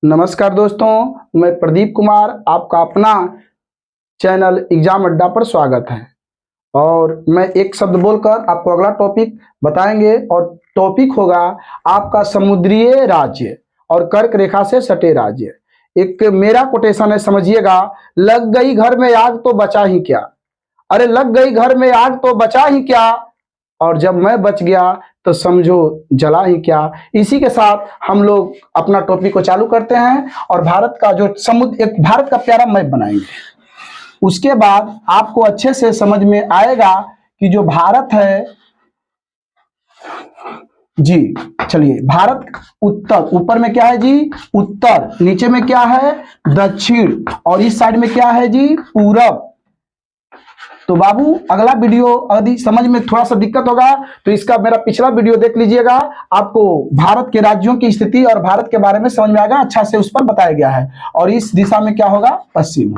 नमस्कार दोस्तों, मैं प्रदीप कुमार आपका अपना चैनल एग्जाम अड्डा पर स्वागत है। और मैं एक शब्द बोलकर आपको अगला टॉपिक बताएंगे और टॉपिक होगा आपका समुद्रीय राज्य और कर्क रेखा से सटे राज्य। एक मेरा कोटेशन है, समझिएगा। लग गई घर में आग तो बचा ही क्या। अरे लग गई घर में आग तो बचा ही क्या, और जब मैं बच गया तो समझो जला ही क्या। इसी के साथ हम लोग अपना टॉपिक को चालू करते हैं और भारत का जो समुद्र, एक भारत का प्यारा मैप बनाएंगे। उसके बाद आपको अच्छे से समझ में आएगा कि जो भारत है जी। चलिए, भारत उत्तर, ऊपर में क्या है जी? उत्तर। नीचे में क्या है? दक्षिण। और इस साइड में क्या है जी? पूरब। तो बाबू, अगला वीडियो यदि समझ में थोड़ा सा दिक्कत होगा तो इसका मेरा पिछला वीडियो देख लीजिएगा। आपको भारत के राज्यों की स्थिति और भारत के बारे में समझ में आएगा, अच्छा से उस पर बताया गया है। और इस दिशा में क्या होगा? पश्चिम।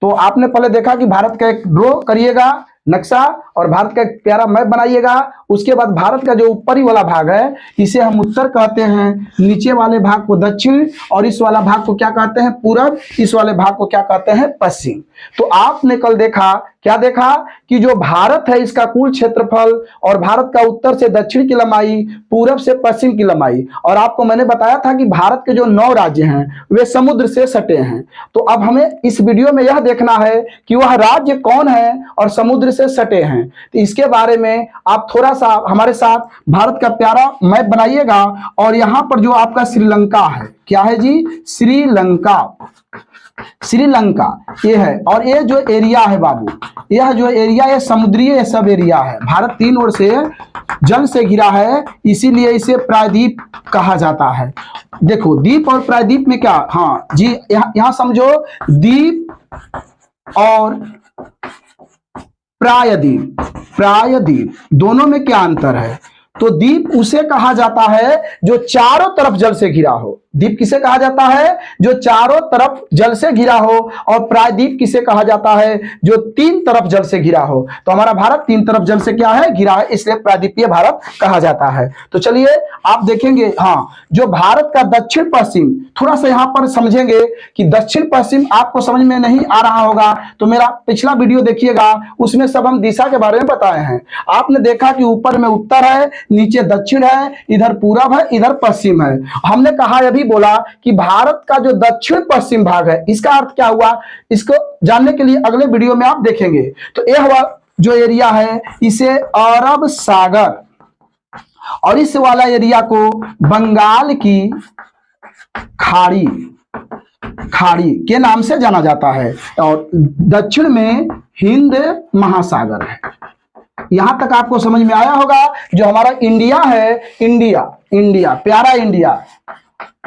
तो आपने पहले देखा कि भारत का एक ड्रॉ करिएगा नक्शा और भारत का एक प्यारा मैप बनाइएगा। उसके बाद भारत का जो ऊपरी वाला भाग है इसे हम उत्तर कहते हैं, नीचे वाले भाग को दक्षिण, और इस वाला भाग को क्या कहते हैं? पूरब। इस वाले भाग को क्या कहते हैं? पश्चिम। तो आपने कल देखा, क्या देखा कि जो भारत है इसका कुल क्षेत्रफल और भारत का उत्तर से दक्षिण की लंबाई, पूरब से पश्चिम की लंबाई। और आपको मैंने बताया था कि भारत के जो 9 राज्य हैं वे समुद्र से सटे हैं। तो अब हमें इस वीडियो में यह देखना है कि वह राज्य कौन है और समुद्र से सटे हैं। तो इसके बारे में आप थोड़ा सा हमारे साथ भारत का प्यारा मैप बनाइएगा। और यहां पर जो आपका श्रीलंका है, क्या है जी? श्रीलंका। श्रीलंका ये है। और ये जो एरिया है बाबू, यह जो एरिया है समुद्रीय सब एरिया है। भारत 3 ओर से जल से घिरा है, इसीलिए इसे प्रायद्वीप कहा जाता है। देखो, द्वीप और प्रायद्वीप में क्या? हाँ जी, यहां समझो, द्वीप और प्रायद्वीप, प्रायद्वीप दोनों में क्या अंतर है? तो द्वीप उसे कहा जाता है जो चारों तरफ जल से घिरा हो। द्वीप किसे कहा जाता है? जो चारों तरफ जल से घिरा हो। और प्रायद्वीप किसे कहा जाता है? जो 3 तरफ जल से घिरा हो। तो हमारा भारत 3 तरफ जल से क्या है? घिरा है, इसलिए प्रायद्वीपीय भारत कहा जाता है। तो चलिए आप देखेंगे, हाँ, जो भारत का दक्षिण पश्चिम, थोड़ा सा यहां पर समझेंगे कि दक्षिण पश्चिम आपको समझ में नहीं आ रहा होगा तो मेरा पिछला वीडियो देखिएगा, उसमें सब हम दिशा के बारे में बताए हैं। आपने देखा कि ऊपर में उत्तर है, नीचे दक्षिण है, इधर पूरब है, इधर पश्चिम है। हमने कहा, यह भी बोला कि भारत का जो दक्षिण पश्चिम भाग है इसका अर्थ क्या हुआ, इसको जानने के लिए अगले वीडियो में आप देखेंगे। तो यह जो एरिया है इसे अरब सागर, और इस वाला एरिया को बंगाल की खाड़ी, खाड़ी के नाम से जाना जाता है। और दक्षिण में हिंद महासागर है। यहां तक आपको समझ में आया होगा। जो हमारा इंडिया है, इंडिया, इंडिया, प्यारा इंडिया,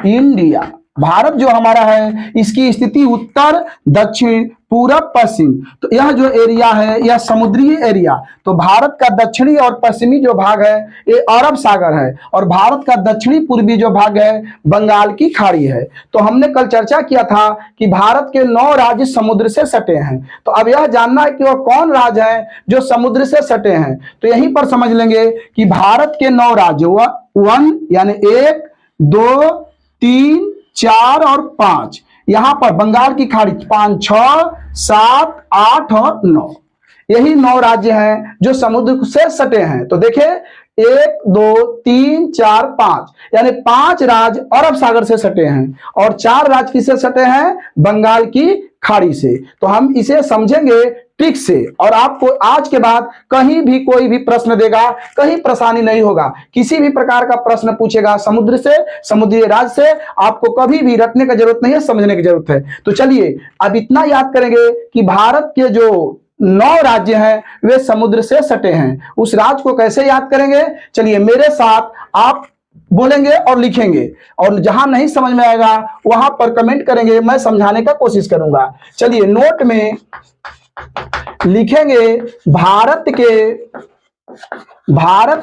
इंडिया, भारत जो हमारा है इसकी स्थिति उत्तर, दक्षिण, पूरब, पश्चिम। तो यह जो एरिया है यह समुद्री एरिया। तो भारत का दक्षिणी और पश्चिमी जो भाग है ये अरब सागर है, और भारत का दक्षिणी पूर्वी जो भाग है बंगाल की खाड़ी है। तो हमने कल चर्चा किया था कि भारत के 9 राज्य समुद्र से सटे हैं। तो अब यह जानना है कि वह कौन राज्य है जो समुद्र से सटे हैं। तो यहीं पर समझ लेंगे कि भारत के 9 राज्य, वह 1 यानी 1, 2, 3, 4 और 5, यहां पर बंगाल की खाड़ी 5, 6, 7, 8 और 9, यही 9 राज्य हैं जो समुद्र से सटे हैं। तो देखिए, 1, 2, 3, 4, 5 यानी 5 राज्य अरब सागर से सटे हैं और 4 राज्य किससे सटे हैं? बंगाल की खाड़ी से। तो हम इसे समझेंगे ट्रिक से, और आपको आज के बाद कहीं भी कोई भी प्रश्न देगा, कहीं परेशानी नहीं होगा। किसी भी प्रकार का प्रश्न पूछेगा समुद्र से, समुद्री राज्य से, आपको कभी भी रटने की जरूरत नहीं है, समझने की जरूरत है। तो चलिए अब इतना याद करेंगे कि भारत के जो 9 राज्य हैं वे समुद्र से सटे हैं। उस राज्य को कैसे याद करेंगे? चलिए मेरे साथ आप बोलेंगे और लिखेंगे, और जहां नहीं समझ में आएगा वहां पर कमेंट करेंगे, मैं समझाने का कोशिश करूंगा। चलिए नोट में लिखेंगे, भारत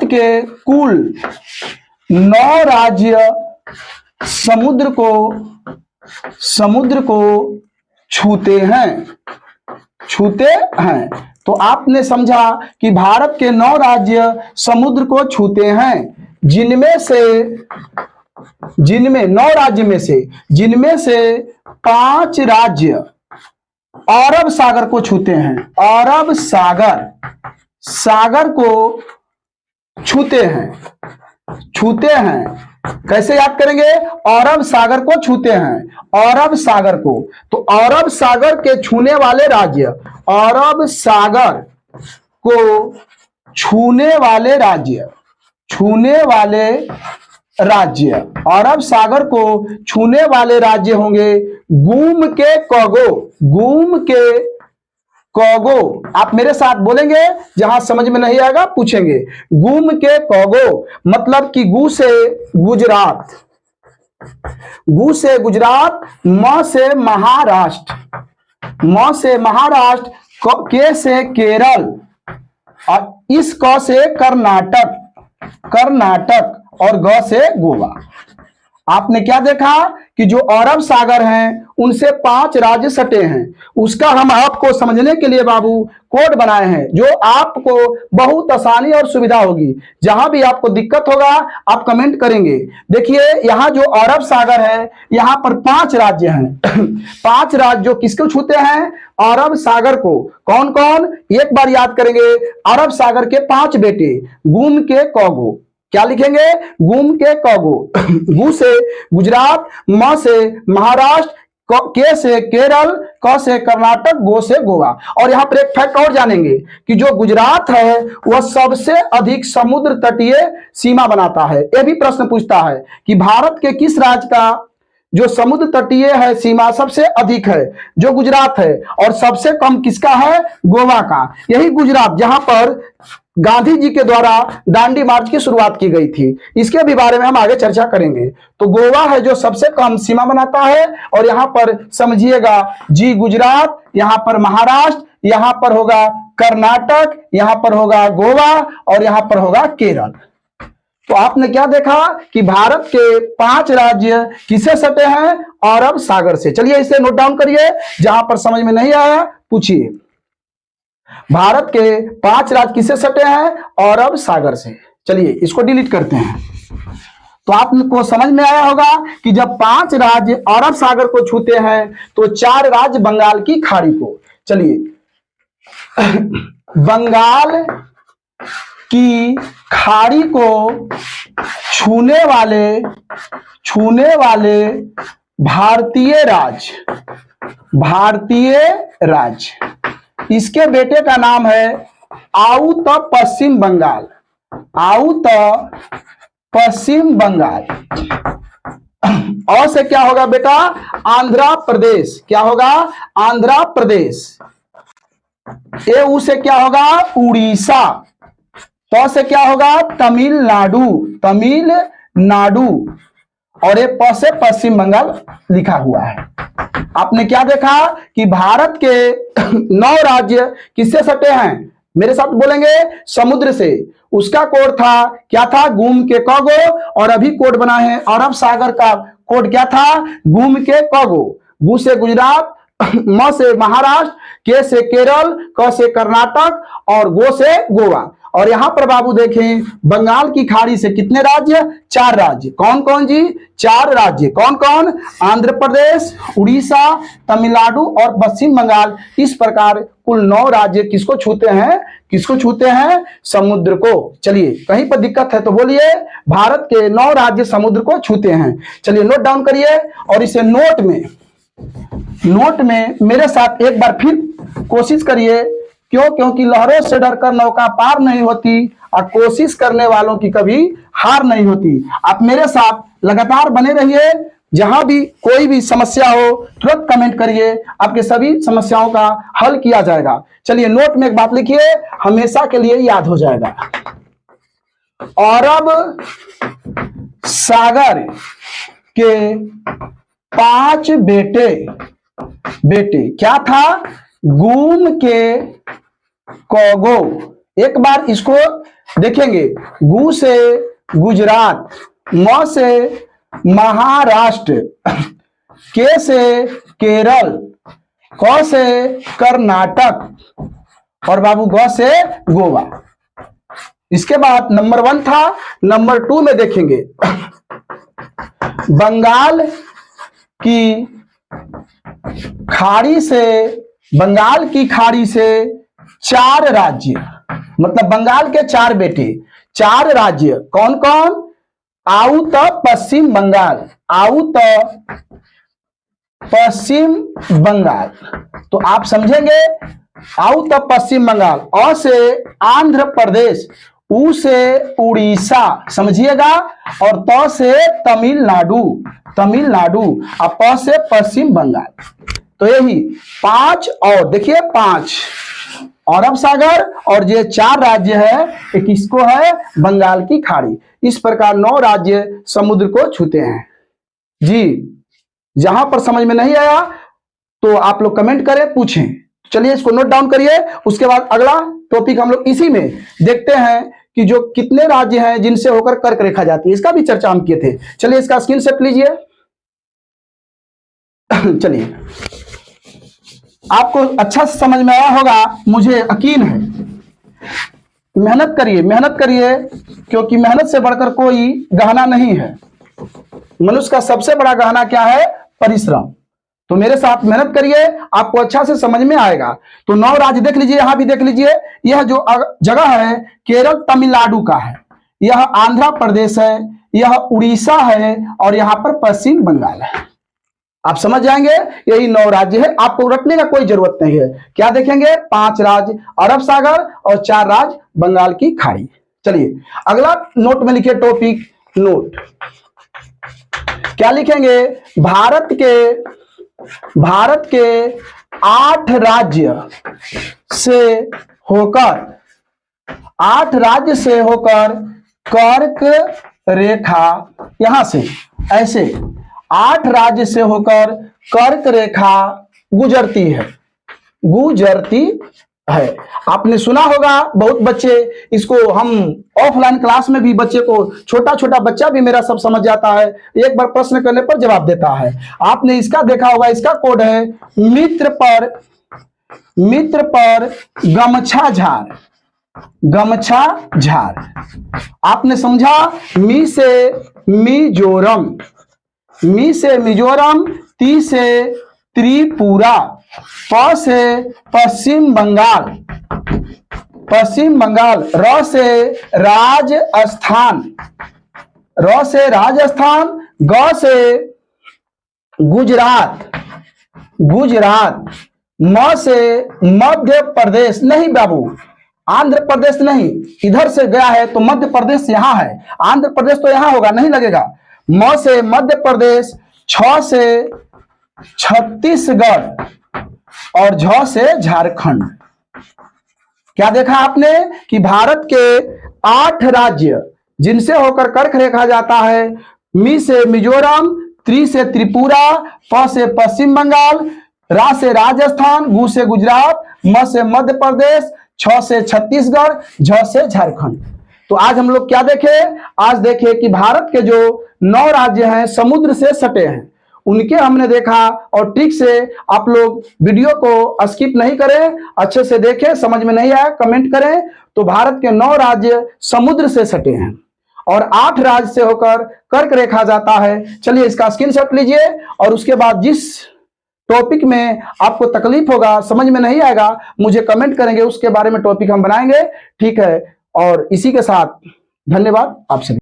के कुल 9 राज्य समुद्र को छूते हैं, छूते हैं। तो आपने समझा कि भारत के 9 राज्य समुद्र को छूते हैं, जिनमें से जिनमें 9 राज्य में से, जिनमें से 5 राज्य अरब सागर को छूते हैं। अरब सागर को छूते हैं। कैसे याद करेंगे? अरब सागर को छूते हैं। अरब सागर को, तो अरब सागर के छूने वाले राज्य, अरब सागर को छूने वाले राज्य, अरब सागर को छूने वाले राज्य होंगे गुम के कौगो। आप मेरे साथ बोलेंगे, जहां समझ में नहीं आएगा पूछेंगे। गुम के कौगो मतलब कि गु से गुजरात, म से महाराष्ट्र, के से केरल, और इस क से कर्नाटक और ग से गोवा। आपने क्या देखा कि जो अरब सागर हैं उनसे 5 राज्य सटे हैं। उसका हम आपको समझने के लिए बाबू कोड बनाए हैं, जो आपको बहुत आसानी और सुविधा होगी। जहां भी आपको दिक्कत होगा आप कमेंट करेंगे। देखिए यहां जो अरब सागर है, यहां पर 5 राज्य हैं। 5 राज्य जो किसको छूते हैं? अरब सागर को। कौन कौन? एक बार याद करेंगे। अरब सागर के 5 बेटे, गुम के कौगो। क्या लिखेंगे? गुम के कौगो। गु से गुजरात, म से महाराष्ट्र, के से केरल, क से कर्नाटक, गो से गोवा। और यहां पर एक फैक्ट और जानेंगे कि जो गुजरात है वह सबसे अधिक समुद्र तटीय सीमा बनाता है। यह भी प्रश्न पूछता है कि भारत के किस राज्य का जो समुद्र तटीय है सीमा सबसे अधिक है? जो गुजरात है। और सबसे कम किसका है? गोवा का। यही गुजरात जहां पर गांधी जी के द्वारा दांडी मार्च की शुरुआत की गई थी। इसके भी बारे में हम आगे चर्चा करेंगे। तो गोवा है जो सबसे कम सीमा बनाता है। और यहां पर समझिएगा जी गुजरात, यहां पर महाराष्ट्र, यहां पर होगा कर्नाटक, यहां पर होगा गोवा और यहां पर होगा केरल। तो आपने क्या देखा कि भारत के 5 राज्य किससे सटे हैं? अरब सागर से। चलिए इसे नोट डाउन करिए, जहां पर समझ में नहीं आया पूछिए। भारत के 5 राज्य किससे सटे हैं? अरब सागर से। चलिए इसको डिलीट करते हैं। तो आपको समझ में आया होगा कि जब 5 राज्य अरब सागर को छूते हैं तो 4 राज्य बंगाल की खाड़ी को। चलिए बंगाल की खाड़ी को छूने वाले भारतीय राज्य, इसके बेटे का नाम है आउत पश्चिम बंगाल। और से क्या होगा बेटा? आंध्र प्रदेश। क्या होगा? आंध्र प्रदेश। ए उ से क्या होगा? उड़ीसा। तो से क्या होगा? तमिलनाडु। और ये प से पश्चिम बंगाल लिखा हुआ है। आपने क्या देखा कि भारत के 9 राज्य किससे सटे हैं? मेरे साथ बोलेंगे, समुद्र से। उसका कोड था क्या था? गुम के कौगो। और अभी कोड बना है अरब सागर का कोड क्या था? गुम के कौगो। गु से गुजरात, म से महाराष्ट्र, के से केरल, क से कर्नाटक और गो से गोवा। और यहां पर बाबू देखें, बंगाल की खाड़ी से कितने राज्य? 4 राज्य। कौन कौन जी? 4 राज्य। कौन कौन? आंध्र प्रदेश, उड़ीसा, तमिलनाडु और पश्चिम बंगाल। इस प्रकार कुल 9 राज्य किसको छूते हैं? समुद्र को। चलिए कहीं पर दिक्कत है तो बोलिए। भारत के 9 राज्य समुद्र को छूते हैं। चलिए नोट डाउन करिए और इसे नोट में मेरे साथ एक बार फिर कोशिश करिए। क्योंकि लहरों से डरकर नौका पार नहीं होती और कोशिश करने वालों की कभी हार नहीं होती। आप मेरे साथ लगातार बने रहिए। जहां भी कोई भी समस्या हो तुरंत कमेंट करिए, आपके सभी समस्याओं का हल किया जाएगा। चलिए नोट में एक बात लिखिए, हमेशा के लिए याद हो जाएगा। अरब सागर के 5 बेटे क्या था? गुम के कौगो। एक बार इसको देखेंगे। गु से गुजरात, म से महाराष्ट्र, के से केरल, क से कर्नाटक और बाबू ग से गोवा। इसके बाद नंबर 1 था। नंबर 2 में देखेंगे बंगाल की खाड़ी से, बंगाल की खाड़ी से 4 राज्य, मतलब बंगाल के 4 बेटे, 4 राज्य कौन कौन? आउत पश्चिम बंगाल, आउत पश्चिम बंगाल। तो आप समझेंगे आउत पश्चिम बंगाल, अ से आंध्र प्रदेश, उ से उड़ीसा, समझिएगा, और त से तमिलनाडु, तमिलनाडु, और प से पश्चिम बंगाल। तो यही 5, और देखिए 5 अरब सागर, और ये 4 राज्य है, एक किसको है? बंगाल की खाड़ी। इस प्रकार 9 राज्य समुद्र को छूते हैं जी। जहां पर समझ में नहीं आया तो आप लोग कमेंट करें, पूछें। चलिए इसको नोट डाउन करिए। उसके बाद अगला टॉपिक हम लोग इसी में देखते हैं कि जो कितने राज्य हैं जिनसे होकर कर्क रेखा जाती है, इसका भी चर्चा हम किए थे। चलिए इसका स्क्रीनशॉट लीजिए। चलिए आपको अच्छा से समझ में आया होगा, मुझे यकीन है। मेहनत करिए, मेहनत करिए, क्योंकि मेहनत से बढ़कर कोई गहना नहीं है। मनुष्य का सबसे बड़ा गहना क्या है? परिश्रम। तो मेरे साथ मेहनत करिए, आपको अच्छा से समझ में आएगा। तो 9 राज्य देख लीजिए, यहां भी देख लीजिए। यह जो जगह है केरल तमिलनाडु का है, यह आंध्र प्रदेश है, यह उड़ीसा है, और यहां पर पश्चिम बंगाल है। आप समझ जाएंगे, यही 9 राज्य है। आपको रटने का कोई जरूरत नहीं है। क्या देखेंगे? 5 राज्य अरब सागर और 4 राज्य बंगाल की खाड़ी। चलिए अगला नोट में लिखिए, टॉपिक नोट। क्या लिखेंगे? भारत के 8 राज्य से होकर, 8 राज्य से होकर कर्क रेखा, यहां से ऐसे 8 राज्य से होकर कर्क रेखा गुजरती है, गुजरती है। आपने सुना होगा, बहुत बच्चे इसको, हम ऑफलाइन क्लास में भी बच्चे को, छोटा छोटा बच्चा भी मेरा सब समझ जाता है, एक बार प्रश्न करने पर जवाब देता है। आपने इसका देखा होगा, इसका कोड है मित्र पर गमछा झार, गमछा झार। आपने समझा? मी से मिजोरम, मी से मिजोरम, ती से त्रिपुरा, प से पश्चिम बंगाल, पश्चिम बंगाल, र से राजस्थान, र से राजस्थान, ग से गुजरात, गुजरात, म से मध्य प्रदेश, नहीं बाबू आंध्र प्रदेश नहीं, इधर से गया है तो मध्य प्रदेश यहां है, आंध्र प्रदेश तो यहां होगा, नहीं लगेगा। म से मध्य प्रदेश, छ से छत्तीसगढ़, और झ से झारखंड। क्या देखा आपने कि भारत के 8 राज्य जिनसे होकर कर्क रेखा जाता है, मी से मिजोरम, त्रि से त्रिपुरा, प से पश्चिम बंगाल, रा से राजस्थान, गु से गुजरात, म से मध्य प्रदेश, छ से छत्तीसगढ़, झ से झारखंड। तो आज हम लोग क्या देखे? आज देखे कि भारत के जो 9 राज्य हैं समुद्र से सटे हैं, उनके हमने देखा। और ठीक से आप लोग वीडियो को स्किप नहीं करें, अच्छे से देखें। समझ में नहीं आया कमेंट करें। तो भारत के 9 राज्य समुद्र से सटे हैं और 8 राज्य से होकर कर्क रेखा जाता है। चलिए इसका स्क्रीनशॉट लीजिए, और उसके बाद जिस टॉपिक में आपको तकलीफ होगा, समझ में नहीं आएगा, मुझे कमेंट करेंगे, उसके बारे में टॉपिक हम बनाएंगे। ठीक है, और इसी के साथ धन्यवाद आप सभी।